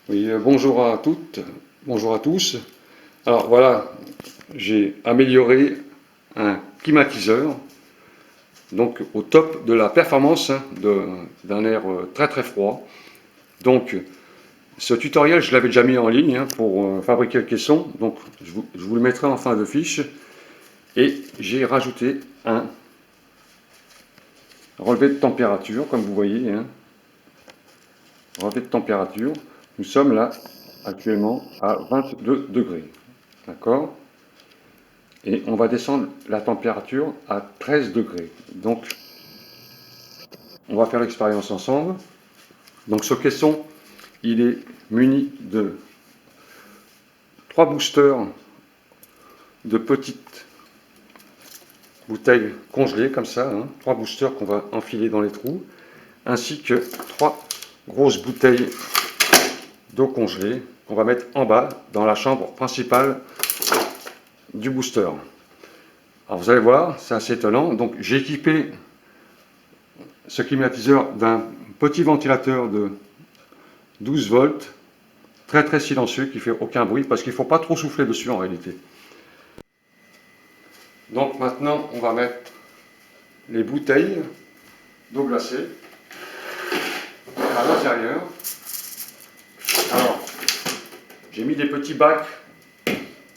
Oui, bonjour à toutes, bonjour à tous. Alors voilà, j'ai amélioré un climatiseur, donc au top de la performance d'un air très très froid. Donc ce tutoriel, je l'avais déjà mis en ligne pour fabriquer le caisson, donc je vous le mettrai en fin de fiche. Et j'ai rajouté un relevé de température, comme vous voyez, relevé de température. Nous sommes là actuellement à 22 degrés, d'accord? Et on va descendre la température à 13 degrés. Donc, on va faire l'expérience ensemble. Donc, ce caisson, il est muni de 3 boosters de petites bouteilles congelées, comme ça. 3 boosters qu'on va enfiler dans les trous, ainsi que 3 grosses bouteilles d'eau congelée qu'on va mettre en bas dans la chambre principale du booster. Alors, vous allez voir, c'est assez étonnant. Donc, j'ai équipé ce climatiseur d'un petit ventilateur de 12 volts, très très silencieux, qui fait aucun bruit, parce qu'il ne faut pas trop souffler dessus en réalité. Donc maintenant, on va mettre les bouteilles d'eau glacée à l'intérieur. Alors, j'ai mis des petits bacs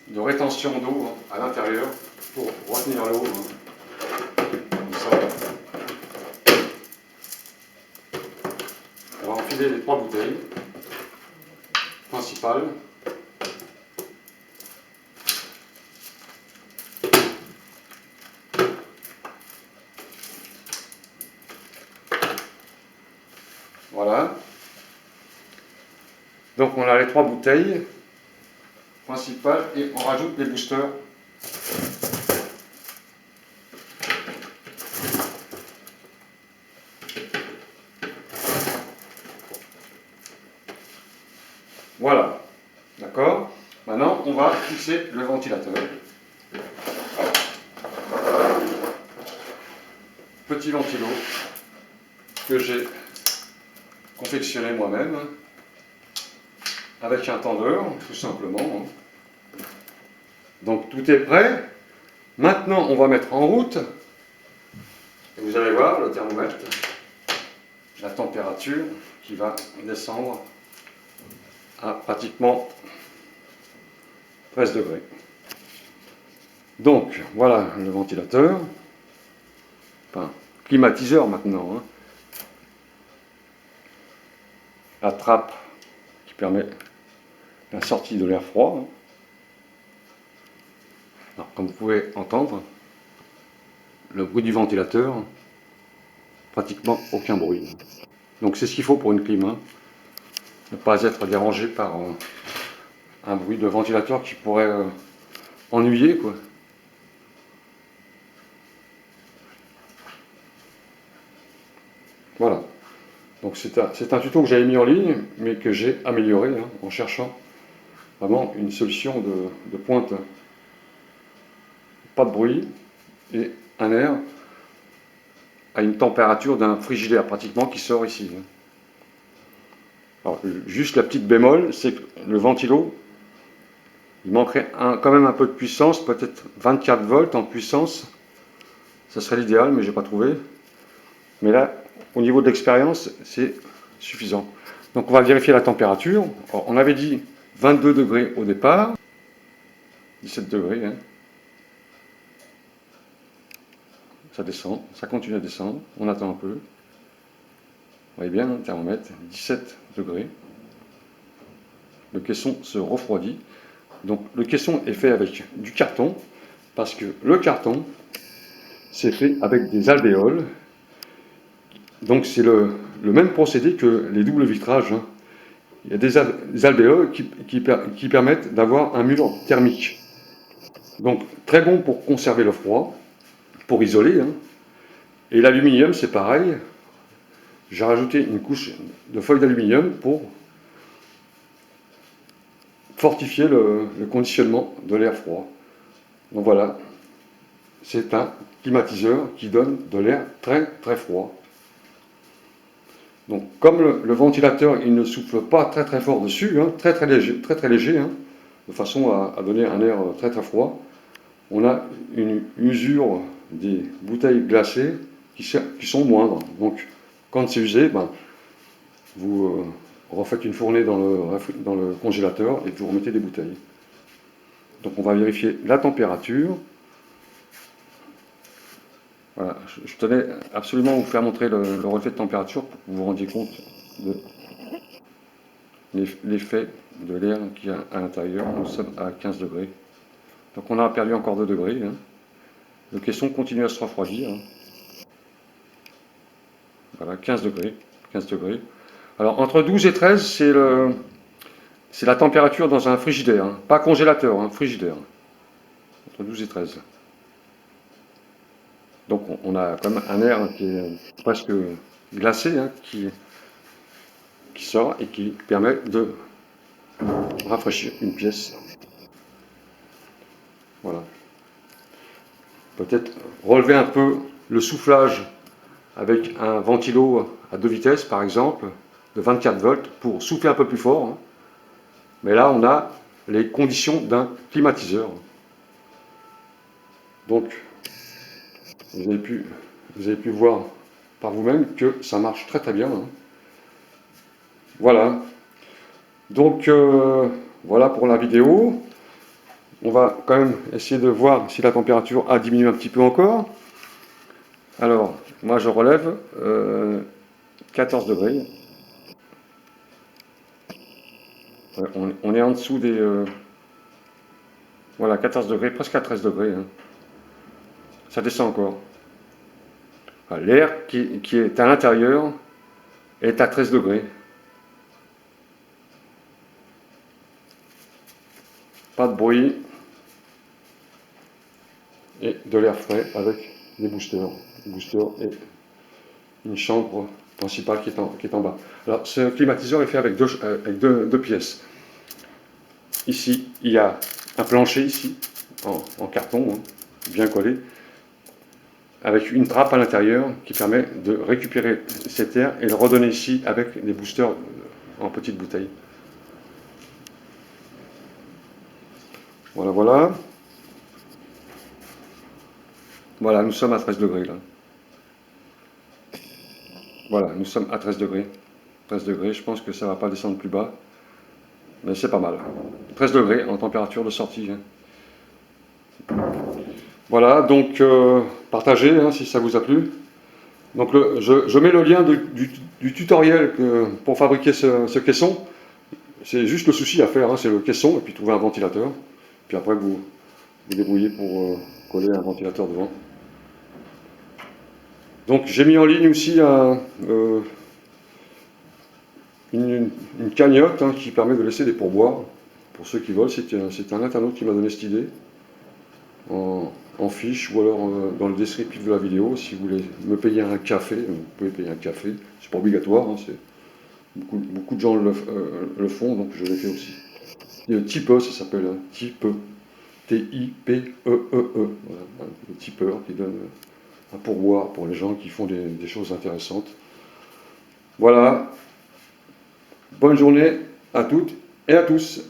de rétention d'eau à l'intérieur pour retenir l'eau. Comme ça. On va enfiler les 3 bouteilles principales. Voilà. Donc on a les 3 bouteilles principales et on rajoute les boosters. Voilà. D'accord? Maintenant, on va fixer le ventilateur. Petit ventilo que j'ai confectionné moi-même avec un tendeur, tout simplement. Donc tout est prêt. Maintenant, on va mettre en route. Et vous allez voir le thermomètre, la température qui va descendre à pratiquement 13 degrés. Donc voilà le ventilateur, enfin climatiseur maintenant. La trappe qui permet la sortie de l'air froid. Alors, comme vous pouvez entendre, le bruit du ventilateur, pratiquement aucun bruit. Donc c'est ce qu'il faut pour une clim, ne pas être dérangé par un bruit de ventilateur qui pourrait ennuyer, quoi. Voilà. Donc c'est un tuto que j'avais mis en ligne, mais que j'ai amélioré en cherchant vraiment une solution de pointe. Pas de bruit et un air à une température d'un frigidaire pratiquement qui sort ici. Alors, juste la petite bémol, c'est que le ventilo, il manquerait quand même un peu de puissance, peut-être 24 volts en puissance. Ça serait l'idéal, mais je n'ai pas trouvé. Mais là, au niveau de l'expérience, c'est suffisant. Donc on va vérifier la température. Alors, on avait dit 22 degrés au départ, 17 degrés. Ça descend, ça continue à descendre. On attend un peu. Vous voyez bien, le thermomètre, 17 degrés. Le caisson se refroidit. Donc le caisson est fait avec du carton, parce que le carton, c'est fait avec des alvéoles. Donc c'est le même procédé que les doubles vitrages. Il y a des alvéoles qui permettent d'avoir un mur thermique. Donc très bon pour conserver le froid, pour isoler. Et l'aluminium, c'est pareil. J'ai rajouté une couche de feuilles d'aluminium pour fortifier le conditionnement de l'air froid. Donc voilà, c'est un climatiseur qui donne de l'air très très froid. Donc, comme le ventilateur, il ne souffle pas très très fort dessus, hein, très très léger, hein, de façon à donner un air très très froid, on a une usure des bouteilles glacées qui sont moindres. Donc, quand c'est usé, ben, vous refaites une fournée dans le congélateur et vous remettez des bouteilles. Donc, on va vérifier la température. Voilà, je tenais absolument à vous faire montrer le relevé de température pour que vous vous rendiez compte de l'effet de l'air qu'il y a à l'intérieur. Nous sommes à 15 degrés. Donc on a perdu encore 2 degrés. Hein. Le caisson continue à se refroidir. Hein. Voilà, 15 degrés. 15 degrés. Alors entre 12 et 13, c'est la température dans un frigidaire. Hein. Pas congélateur, hein, frigidaire. Entre 12 et 13. Donc on a quand même un air qui est presque glacé, hein, qui sort et qui permet de rafraîchir une pièce. Voilà. Peut-être relever un peu le soufflage avec un ventilo à 2 vitesses, par exemple, de 24 volts, pour souffler un peu plus fort. Hein. Mais là, on a les conditions d'un climatiseur. Donc, vous avez pu voir par vous-même que ça marche très très bien. Hein. Voilà. Donc, voilà pour la vidéo. On va quand même essayer de voir si la température a diminué un petit peu encore. Alors, moi je relève 14 degrés. On est en dessous des... voilà, 14 degrés, presque à 13 degrés. Hein. Ça descend encore. L'air qui est à l'intérieur est à 13 degrés. Pas de bruit. Et de l'air frais avec des boosters. Booster et une chambre principale qui est en bas. Alors, ce climatiseur est fait avec deux pièces. Ici, il y a un plancher ici, en carton, hein, bien collé, avec une trappe à l'intérieur qui permet de récupérer cet air et le redonner ici avec des boosters en petites bouteilles. Voilà, voilà. Voilà, nous sommes à 13 degrés là. Voilà, nous sommes à 13 degrés. 13 degrés, je pense que ça ne va pas descendre plus bas. Mais c'est pas mal. 13 degrés en température de sortie. Hein. Voilà, donc partagez hein, si ça vous a plu. Donc je mets le lien du tutoriel pour fabriquer ce caisson. C'est juste le souci à faire, hein, c'est le caisson et puis trouver un ventilateur. Puis après vous débrouillez pour coller un ventilateur devant. Donc j'ai mis en ligne aussi une cagnotte hein, qui permet de laisser des pourboires pour ceux qui veulent. C'est un internaute qui m'a donné cette idée en fiche ou alors dans le descriptif de la vidéo. Si vous voulez me payer un café, vous pouvez payer un café. C'est pas obligatoire, hein, beaucoup de gens le font, donc je l'ai fait aussi. Et le Tipeee, ça s'appelle hein, Tipeee. T-I-P-E-E-E. Voilà, le tipeur qui donne un pourboire pour les gens qui font des choses intéressantes. Voilà. Bonne journée à toutes et à tous.